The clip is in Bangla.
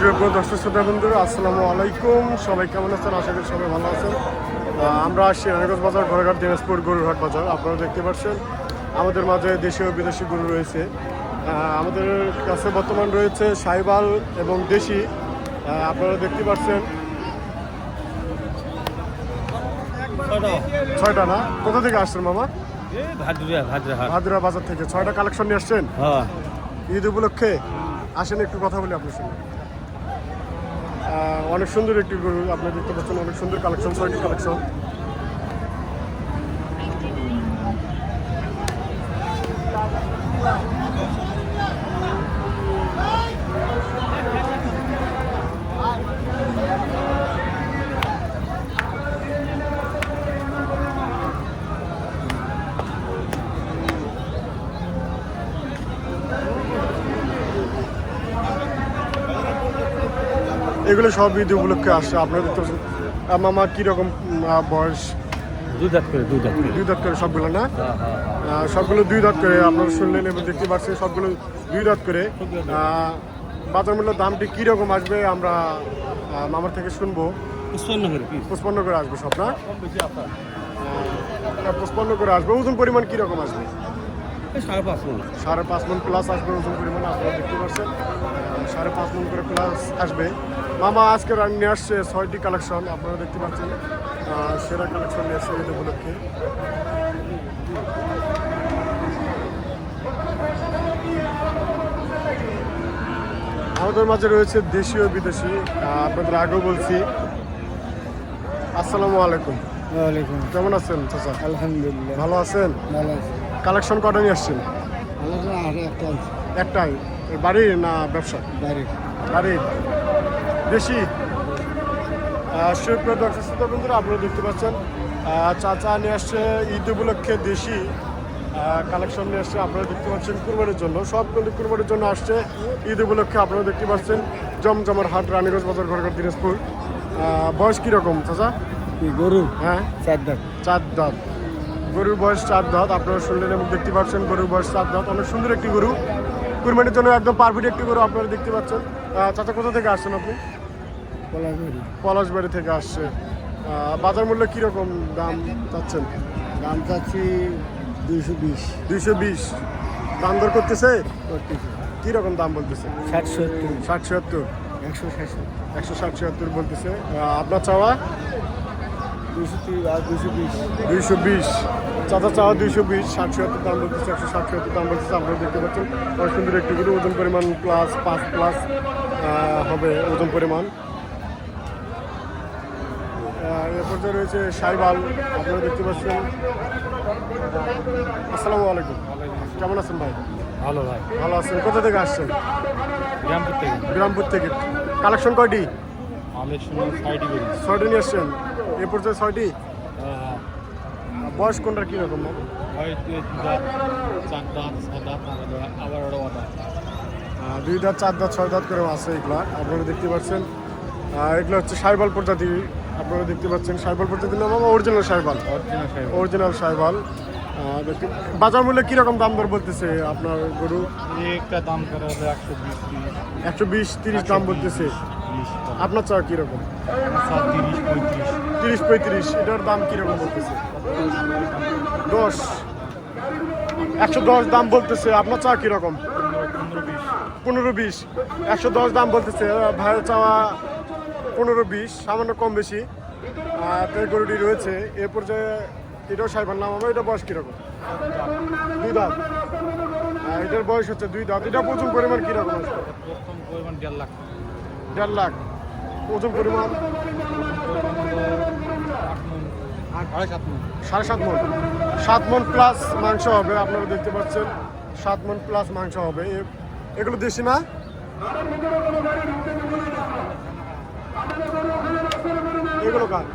সুপ্রিয় দর্শক শ্রোতা বন্ধুরা, আসসালামু আলাইকুম। সবাই কেমন আছেন? আশা করি সবাই ভালো আছেন। আমরা আসছি রানীগঞ্জ বাজার, ঘোড়াঘাট, দিনাজপুর গরুরহাট বাজার। আপনারা দেখতে পাচ্ছেন আমাদের মাঝে দেশীয় বিদেশি গরু রয়েছে। আমাদের কাছে বর্তমান রয়েছে সাইবাল এবং দেশি। আপনারা দেখতে পাচ্ছেন ছয়টা না? কোথা থেকে আসছেন মামা? ভাদুরা বাজার থেকে 6টা কালেকশন নিয়ে আসছেন ঈদ উপলক্ষে। আসেন একটু কথা বলি আপনার সঙ্গে। অনেক সুন্দর একটি গরু আপনি দেখতে পাচ্ছেন, অনেক সুন্দর কালেকশন, 6টি কালেকশন। এগুলো সব ঈদ উপলক্ষে আসছে। আপনারা দেখতে পাচ্ছেন মামা কীরকম বয়স? দুই দাঁত করে সবগুলো না? সবগুলো 2 দাঁত করে আপনারা শুনলেন এবং দেখতে পাচ্ছেন সবগুলো 2 দাঁত করে। বাজার মূল্য দামটি কীরকম আসবে আমরা মামার থেকে শুনবো। 55 করে আসবে সব না? 55 করে আসবে। ওজন পরিমাণ কীরকম আসবে? 5.5 মণ প্লাস আসবে ওজন পরিমাণ। আপনারা দেখতে পাচ্ছেন 5.5 মণ করে প্লাস আসবে। মামা আজকে নিয়ে আসছে 6টি কালেকশন। আপনারা দেখতে পাচ্ছেন সেরা কালেকশন নিয়ে আসছে ঈদ উপলক্ষে। আমাদের মাঝে রয়েছে দেশীয় বিদেশি। আপনাদের আগেও বলছি। আসসালামু আলাইকুম। ওয়ালাইকুম। কেমন আছেন চাচা? আলহামদুলিল্লাহ ভালো আছেন? ভালো আছি। কালেকশন কটা নিয়ে আসছেন? একটাই? বাড়ির না ব্যবসা? বাড়ির। দেশি। সুপ্রিয় দর্শক শ্রোতা বন্ধুরা, আপনারা দেখতে পাচ্ছেন চাচা নিয়ে আসছে ঈদ উপলক্ষে দেশি কালেকশন নিয়ে আসছে। আপনারা দেখতে পাচ্ছেন কুরবানির জন্য, সব কুরবানির জন্য আসছে ঈদ উপলক্ষে। আপনারা দেখতে পাচ্ছেন জমজমার হাট, রানীগঞ্জ বাজার, ঘোড়াঘাট, দিনাজপুর। বয়স কীরকম চাচা? গরু হ্যাঁ 4 দাঁত। গরুর বয়স 4 দাঁত। আপনারা শুনলেন এবং দেখতে পাচ্ছেন গরুর বয়স 4 দাঁত। অনেক সুন্দর একটি গরু, কুরবানির জন্য একদম পারফেক্ট একটি গরু। আপনারা দেখতে পাচ্ছেন। চাচা কোথা থেকে আসছেন আপনি? পলাশবাড়ি থেকে আসছে। বাজার মূল্য কীরকম দাম চাচ্ছেন? দাম চাচ্ছি 220। দাম দর করতেছে? কীরকম দাম বলতেছে? 60-70, 160-70 বলতেছে। আপনার চাওয়া 220। চাচা চাওয়া 220, 60-70 দাম বলতেছে, 160-70 দাম বলতেছে। আপনারা দেখতে পাচ্ছেন অনেক সুন্দর একটি গরু, ওজন পরিমাণ প্লাস 5+ হবে ওজন পরিমাণ। এর পর্যায়ে রয়েছে সাইবাল। আপনারা দেখতে পাচ্ছেন। আসসালামু আলাইকুম। কেমন আছেন ভাই? ভালো ভাই। ভালো আছেন। কোথা থেকে আসছেন? গ্রামপুর থেকে। কালেকশন কয়টি? 6টি নিয়ে আসছেন। এ পর্যায়ে 6টি। বয়স কোনটার কীরকম? 2 দাঁত, 4 দাঁত, 6 দাঁত করে আছে এগুলা। আপনারা দেখতে পাচ্ছেন এগুলো হচ্ছে সাইবাল প্রজাতি। আপনারা দেখতে পাচ্ছেন সাইবাল প্রজাতির নাম অরিজিনাল সাইবাল। বাজার মূল্যে কীরকম দাম দর বলতেছে আপনার গরু? একটা দাম করে 120-30 দাম বলতেছে। আপনার চাওয়া কীরকম? 30-35। এটার দাম কীরকম বলতেছে? 110 দাম বলতেছে। আপনার চাওয়া কীরকম? 15-20। 110 দাম বলতেছে। ভাইয়ের চাওয়া 15-20, সামান্য কম বেশি। গরুটি রয়েছে এ পর্যায়ে। এটাও সাইবার নাম হবে। এটা বয়স কীরকম? 2 দাঁত। এটার বয়স হচ্ছে 2 দাঁত। এটা ওজন পরিমাণ কীরকম আসবে? 1.5 লাখ। ওজন পরিমাণ 7.5 মণ। 7 মণ প্লাস মাংস হবে। আপনারা দেখতে পাচ্ছেন 7 মণ প্লাস মাংস হবে। এগুলো দেশি না? এগুলো কার?